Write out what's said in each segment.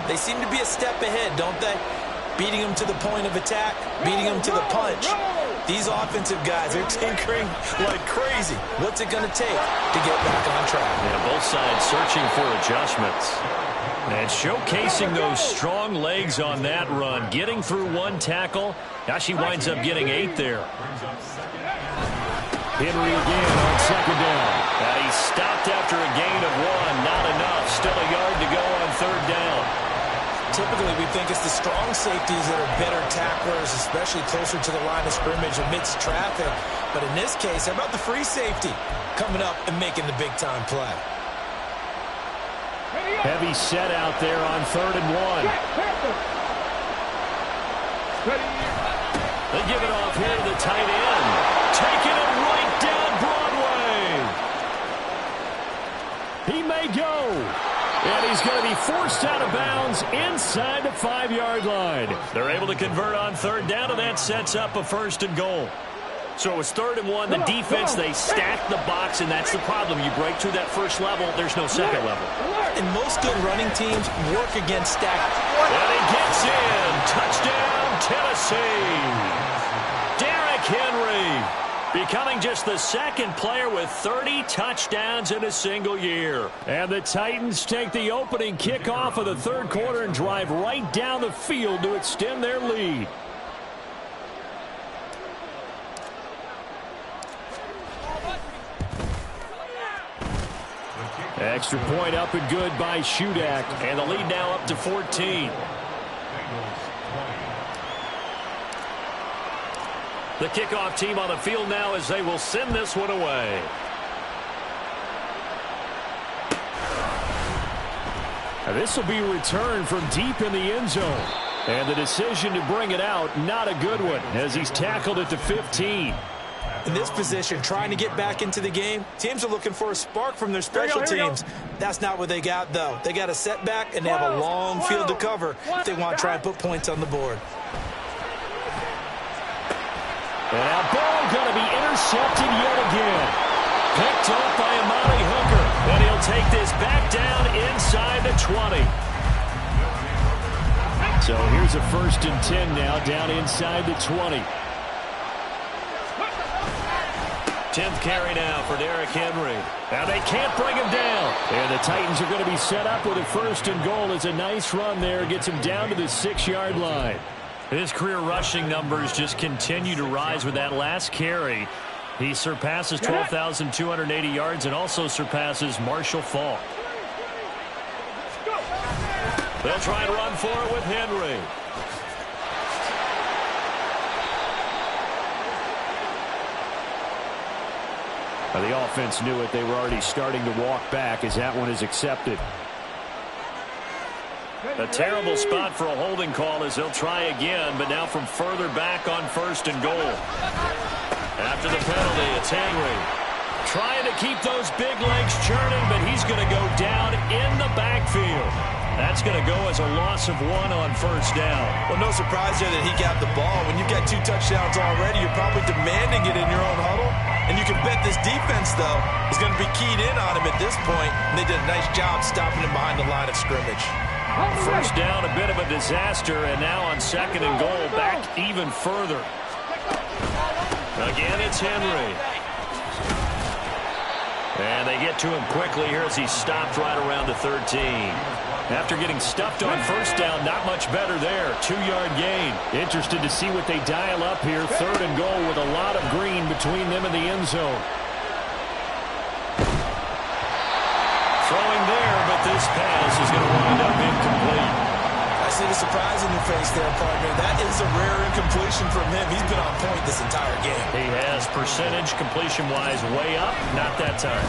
They seem to be a step ahead, don't they? Beating them to the point of attack, beating them to the punch. These offensive guys are tinkering like crazy. What's it going to take to get back on track? Yeah, both sides searching for adjustments. And showcasing those strong legs on that run. Getting through one tackle. Now she winds up getting 8 there. Henry again on second down. And he stopped after a gain of 1. Not enough. Still a yard to go on third down. Typically, we think it's the strong safeties that are better tacklers, especially closer to the line of scrimmage amidst traffic. But in this case, how about the free safety coming up and making the big-time play? Heavy set out there on 3rd and 1. They give it off here to the tight end. Taking it right down Broadway. He may go. And he's going to be forced out of bounds inside the 5-yard line. They're able to convert on third down, and that sets up a 1st and goal. So it was 3rd and 1. The defense, they stacked the box, and that's the problem. You break through that first level, there's no second level. And most good running teams work against stacked. And he gets in. Touchdown, Tennessee. Derrick Henry becoming just the 2nd player with 30 touchdowns in a single year. And the Titans take the opening kickoff of the 3rd quarter and drive right down the field to extend their lead. Extra point up and good by Shudak. And the lead now up to 14. The kickoff team on the field now as they will send this one away. This will be returned from deep in the end zone. And the decision to bring it out, not a good one, as he's tackled at the 15. In this position, trying to get back into the game, teams are looking for a spark from their special teams. That's not what they got, though. They got a setback, and they have a long field to cover if they want to try and put points on the board. And that ball going to be intercepted yet again. Picked up by Amari Hooker. And he'll take this back down inside the 20. So here's a 1st and 10 now down inside the 20. 10th carry now for Derrick Henry. Now they can't bring him down. And the Titans are going to be set up with a 1st and goal. It's a nice run there. Gets him down to the 6-yard line. His career rushing numbers just continue to rise with that last carry. He surpasses 12,280 yards and also surpasses Marshall Faulk. They'll try and run for it with Henry. The offense knew it. They were already starting to walk back as that one is accepted. A terrible spot for a holding call as they'll try again, but now from further back on 1st and goal. After the penalty, it's Henry. Trying to keep those big legs churning, but he's going to go down in the backfield. That's going to go as a loss of 1 on 1st down. Well, no surprise there that he got the ball. When you've got 2 touchdowns already, you're probably demanding it in your own huddle. And you can bet this defense, though, is going to be keyed in on him at this point. And they did a nice job stopping him behind the line of scrimmage. 1st down, a bit of a disaster, and now on 2nd and goal, back even further. Again, it's Henry. And they get to him quickly here as he stopped right around the 13. After getting stuffed on 1st down, not much better there. 2-yard gain. Interested to see what they dial up here. 3rd and goal with a lot of green between them and the end zone. Throwing there, but this pass is going to wind up incomplete. I see the surprise in your face there, partner. That is a rare incompletion from him. He's been on point this entire game. He has percentage completion-wise way up. Not that time.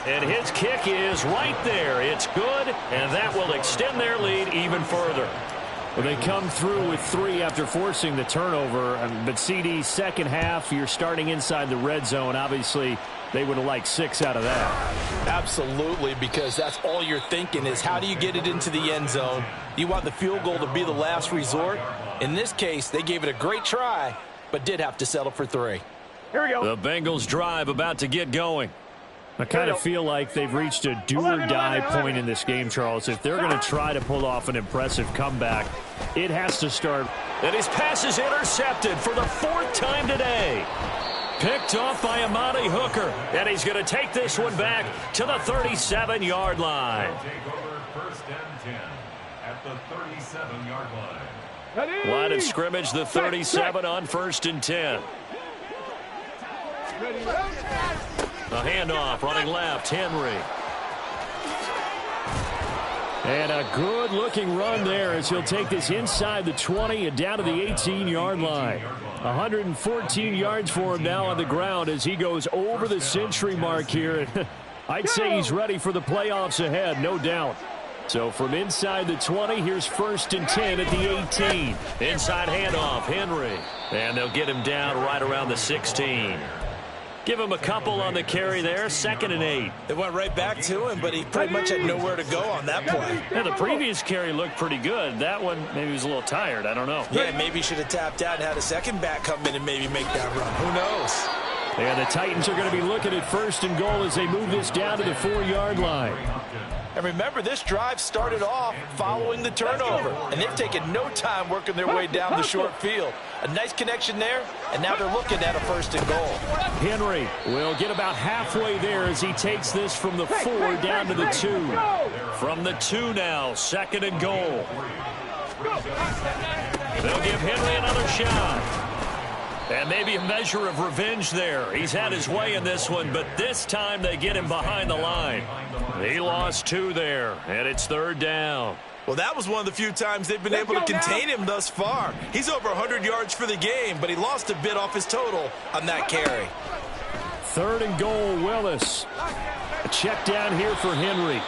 And his kick is right there. It's good, and that will extend their lead even further. Well, they come through with 3 after forcing the turnover. But CD, second half, you're starting inside the red zone. Obviously, they would have liked 6 out of that. Absolutely, because that's all you're thinking is how do you get it into the end zone? You want the field goal to be the last resort. In this case, they gave it a great try, but did have to settle for 3. Here we go. The Bengals drive about to get going. I kind of feel like they've reached a do-or-die point in this game, Charles. If they're going to try to pull off an impressive comeback, it has to start. And his pass is intercepted for the 4th time today. Picked off by Amani Hooker. And he's going to take this one back to the 37-yard line. First and 10 at the 37-yard line. Line of scrimmage, the 37 on 1st and 10. A handoff, running left, Henry. And a good-looking run there as he'll take this inside the 20 and down to the 18-yard line. 114 yards for him now on the ground as he goes over the century mark here. I'd say he's ready for the playoffs ahead, no doubt. So from inside the 20, here's 1st and 10 at the 18. Inside handoff, Henry. And they'll get him down right around the 16. Give him a couple on the carry there, 2nd and 8. They went right back to him, but he pretty much had nowhere to go on that play. Yeah, the previous carry looked pretty good. That one, maybe he was a little tired. I don't know. Yeah, maybe he should have tapped out and had a second back come in and maybe make that run. Who knows? And the Titans are going to be looking at 1st and goal as they move this down to the 4-yard line. And remember, this drive started off following the turnover, and they've taken no time working their way down the short field. A nice connection there, and now they're looking at a 1st and goal. Henry will get about halfway there as he takes this from the 4 down to the 2. From the 2 now, 2nd and goal. They'll give Henry another shot. And maybe a measure of revenge there. He's had his way in this one, but this time they get him behind the line. He lost 2 there, and it's 3rd down. Well, that was one of the few times they've been able to contain him thus far. He's over 100 yards for the game, but he lost a bit off his total on that carry. 3rd and goal, Willis. A check down here for Henry.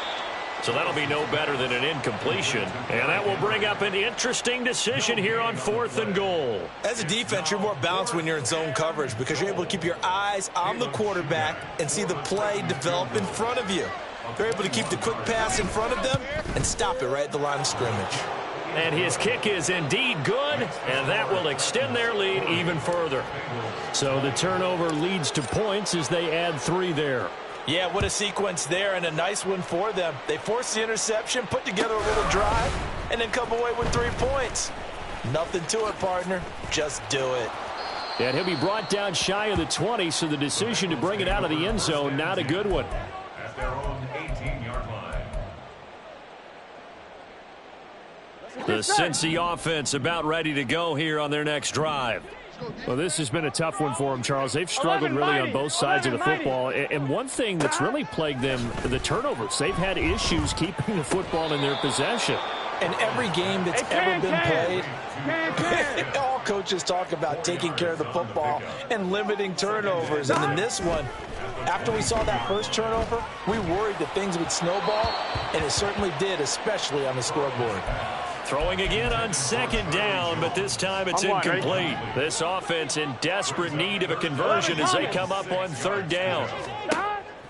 So that'll be no better than an incompletion. And that will bring up an interesting decision here on 4th and goal. As a defense, you're more balanced when you're in zone coverage because you're able to keep your eyes on the quarterback and see the play develop in front of you. They're able to keep the quick pass in front of them and stop it right at the line of scrimmage. And his kick is indeed good, and that will extend their lead even further. So the turnover leads to points as they add 3 there. Yeah, what a sequence there, and a nice one for them. They forced the interception, put together a little drive, and then come away with 3 points. Nothing to it, partner. Just do it. And he'll be brought down shy of the 20, so the decision to bring it out of the end zone, not a good one. At their own 18-yard line. The Cincy offense about ready to go here on their next drive. Well, this has been a tough one for them, Charles. They've struggled really on both sides of the football. And one thing that's really plagued them, the turnovers. They've had issues keeping the football in their possession. In every game that's ever been played, all coaches talk about taking care of the football and limiting turnovers. And in this one, after we saw that first turnover, we worried that things would snowball, and it certainly did, especially on the scoreboard. Throwing again on 2nd down, but this time it's incomplete. This offense in desperate need of a conversion as they come up on 3rd down.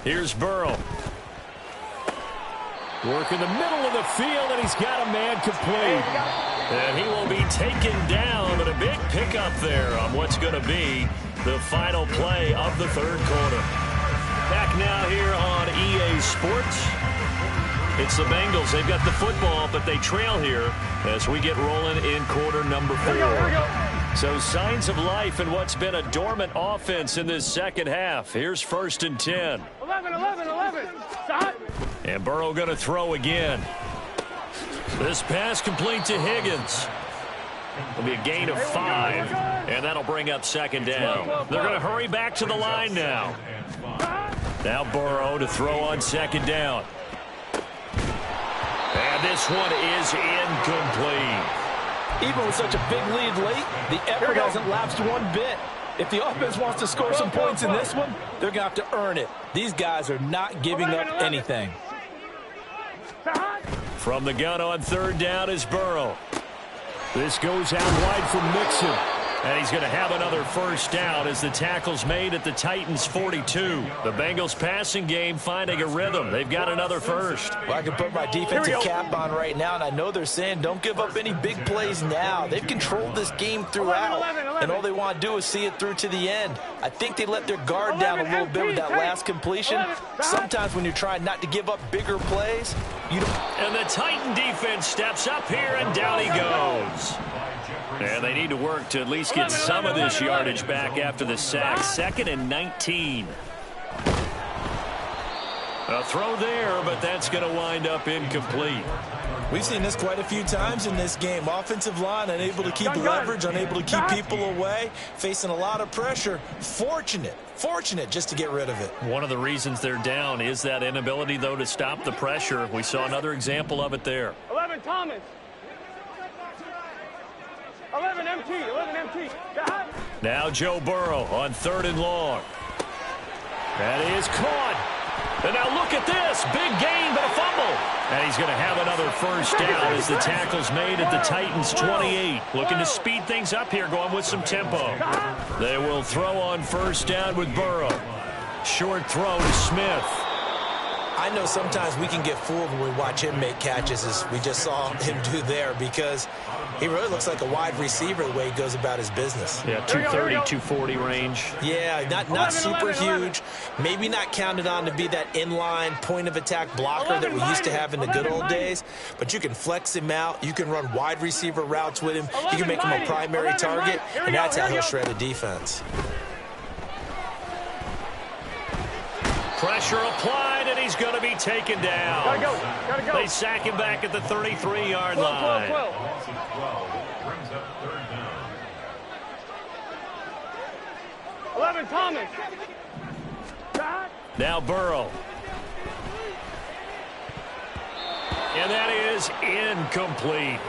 Here's Burrow. Work in the middle of the field, and he's got a man complete. And he will be taken down, but a big pickup there on what's going to be the final play of the 3rd quarter. Back now here on EA Sports. It's the Bengals. They've got the football, but they trail here as we get rolling in quarter number 4. So signs of life in what's been a dormant offense in this second half. Here's 1st and 10. 11. Stop. And Burrow going to throw again. This pass complete to Higgins. It'll be a gain of 5, and that'll bring up 2nd down. They're going to hurry back to the line now. Now Burrow to throw on 2nd down. And this one is incomplete. Even with such a big lead late, the effort hasn't lapsed one bit. If the offense wants to score some points in this one, they're going to have to earn it. These guys are not giving up anything. From the gun on 3rd down is Burrow. This goes out wide for Mixon. And he's going to have another first down as the tackle's made at the Titans' 42. The Bengals passing game finding a rhythm. They've got another first. Well, I can put my defensive cap on right now, and I know they're saying don't give up any big plays now. They've controlled this game throughout, and all they want to do is see it through to the end. I think they let their guard down a little bit with that last completion. Sometimes when you're trying not to give up bigger plays, you don't. And the Titan defense steps up here, and down he goes. And they need to work to at least get some of this yardage back after the sack. 2nd and 19. A throw there, but that's going to wind up incomplete. We've seen this quite a few times in this game. Offensive line unable to keep leverage, unable to keep people away, facing a lot of pressure. Fortunate just to get rid of it. One of the reasons they're down is that inability, though, to stop the pressure. We saw another example of it there. 11 Thomas. 11 MT. 11 MT. Now Joe Burrow on 3rd and long. That is caught. And now look at this. Big gain, but a fumble. And he's going to have another first down as the tackle's made at the Titans' 28. Looking to speed things up here, going with some tempo. They will throw on first down with Burrow. Short throw to Smith. I know sometimes we can get fooled when we watch him make catches, as we just saw him do there, because he really looks like a wide receiver the way he goes about his business. Yeah, 230, 240 range. Yeah, not super huge. Maybe not counted on to be that inline point-of-attack blocker that we used to have in the good old days, but you can flex him out. You can run wide receiver routes with him. You can make him a primary target, and that's how he'll shred a defense. Pressure applied, and he's going to be taken down. Gotta go. They sack him back at the 33-yard line. 12. Brings up 3rd down. 11 Thomas. Now Burrow. And that is incomplete.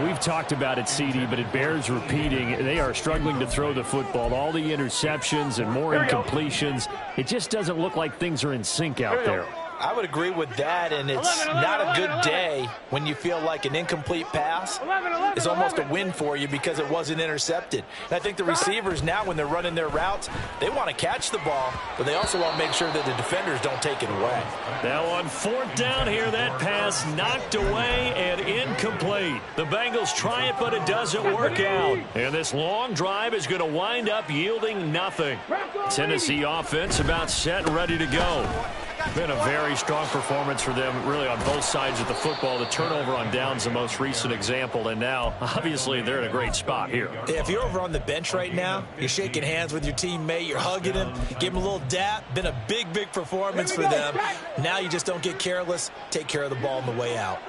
We've talked about it, CD, but it bears repeating. They are struggling to throw the football. All the interceptions and more incompletions. It just doesn't look like things are in sync out there. I would agree with that, and it's not a good day when you feel like an incomplete pass is almost a win for you because it wasn't intercepted. And I think the receivers now, when they're running their routes, they want to catch the ball, but they also want to make sure that the defenders don't take it away. Now on 4th down here, that pass knocked away and incomplete. The Bengals try it, but it doesn't work out. And this long drive is going to wind up yielding nothing. Tennessee offense about set and ready to go. Been a very strong performance for them, really, on both sides of the football. The turnover on downs the most recent example, and now, obviously, they're in a great spot here. If you're over on the bench right now, you're shaking hands with your teammate, you're hugging him, give him a little dap. Been a big performance for them. Now you just don't get careless. Take care of the ball on the way out.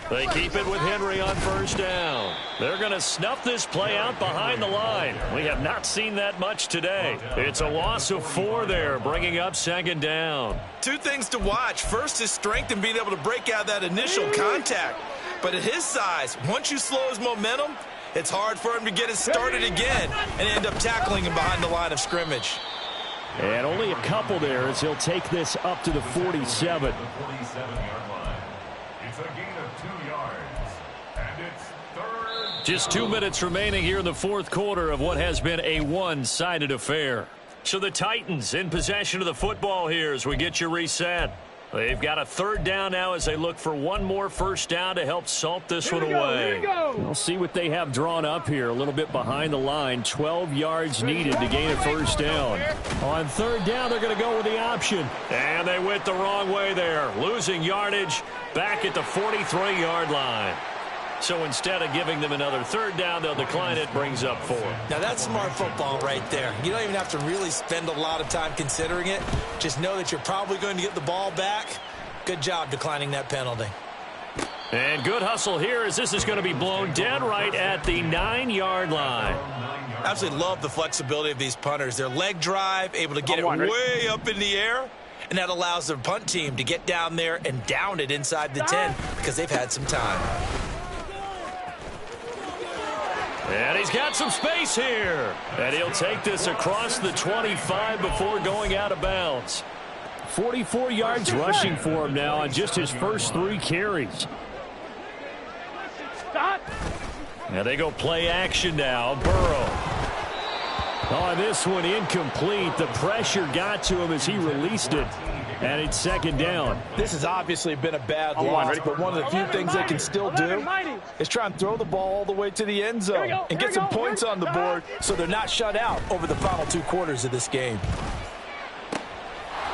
They keep it with Henry on first down. They're going to snuff this play out behind the line. We have not seen that much today. It's a loss of 4 there, bringing up 2nd down. 2 things to watch. First, his strength and being able to break out that initial contact. But at his size, once you slow his momentum, it's hard for him to get it started again and end up tackling him behind the line of scrimmage. And only a couple there as he'll take this up to the 47. 47-yard line. It's a gain of 2 yards. And it's 3rd. Just 2 minutes remaining here in the 4th quarter of what has been a one-sided affair. So the Titans in possession of the football here as we get you reset. They've got a 3rd down now as they look for one more first down to help salt this one away. We'll see what they have drawn up here. A little bit behind the line. 12 yards needed to gain a first down. On 3rd down, they're going to go with the option. And they went the wrong way there. Losing yardage back at the 43-yard line. So instead of giving them another 3rd down, they'll decline it. Brings up 4. Now that's smart football right there. You don't even have to really spend a lot of time considering it. Just know that you're probably going to get the ball back. Good job declining that penalty. And good hustle here as this is going to be blown dead right at the 9-yard line. Absolutely love the flexibility of these punters. Their leg drive, able to get it way up in the air, and that allows their punt team to get down there and down it inside the 10 because they've had some time. And he's got some space here. And he'll take this across the 25 before going out of bounds. 44 yards rushing for him now on just his first 3 carries. Now they go play action now. Burrow. Oh, this one incomplete. The pressure got to him as he released it. And it's second down. This has obviously been a bad loss, but one of the few things they can still do is try and throw the ball all the way to the end zone and get some points on the board so they're not shut out over the final 2 quarters of this game.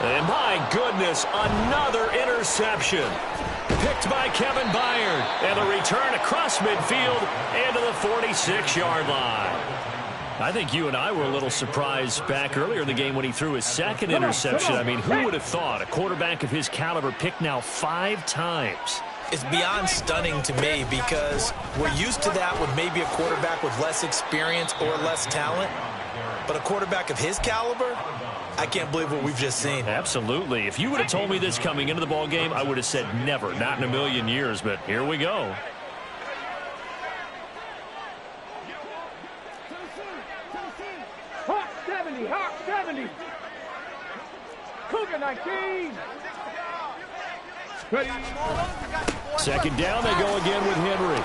And my goodness, another interception. Picked by Kevin Byard. And the return across midfield into the 46-yard line. I think you and I were a little surprised back earlier in the game when he threw his second interception. I mean, who would have thought a quarterback of his caliber picked now 5 times? It's beyond stunning to me because we're used to that with maybe a quarterback with less experience or less talent. But a quarterback of his caliber, I can't believe what we've just seen. Absolutely. If you would have told me this coming into the ball game, I would have said never, not in a million years. But here we go. Hawk 70, Hawk 70. Cougar 19. Ready. Second down, they go again with Henry.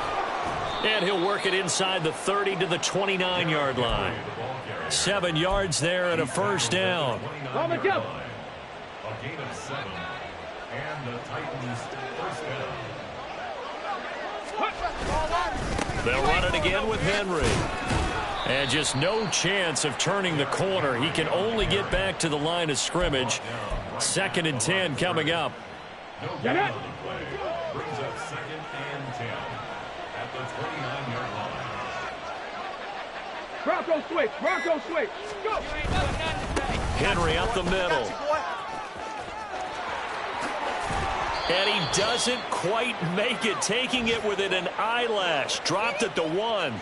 And he'll work it inside the 30 to the 29-yard line. 7 yards there and a first down. A gain of 7. And the Titans first down. They'll run it again with Henry. And just no chance of turning the corner. He can only get back to the line of scrimmage. 2nd and 10 coming up. Get it. Brings up 2nd and 10 at the 29-yard line. Bronco switch, Bronco switch. Go. Henry up the middle. And he doesn't quite make it, taking it within an eyelash. Dropped at the 1.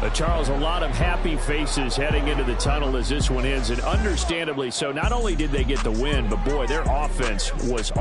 But Charles, a lot of happy faces heading into the tunnel as this one ends, and understandably so. Not only did they get the win, but boy, their offense was on.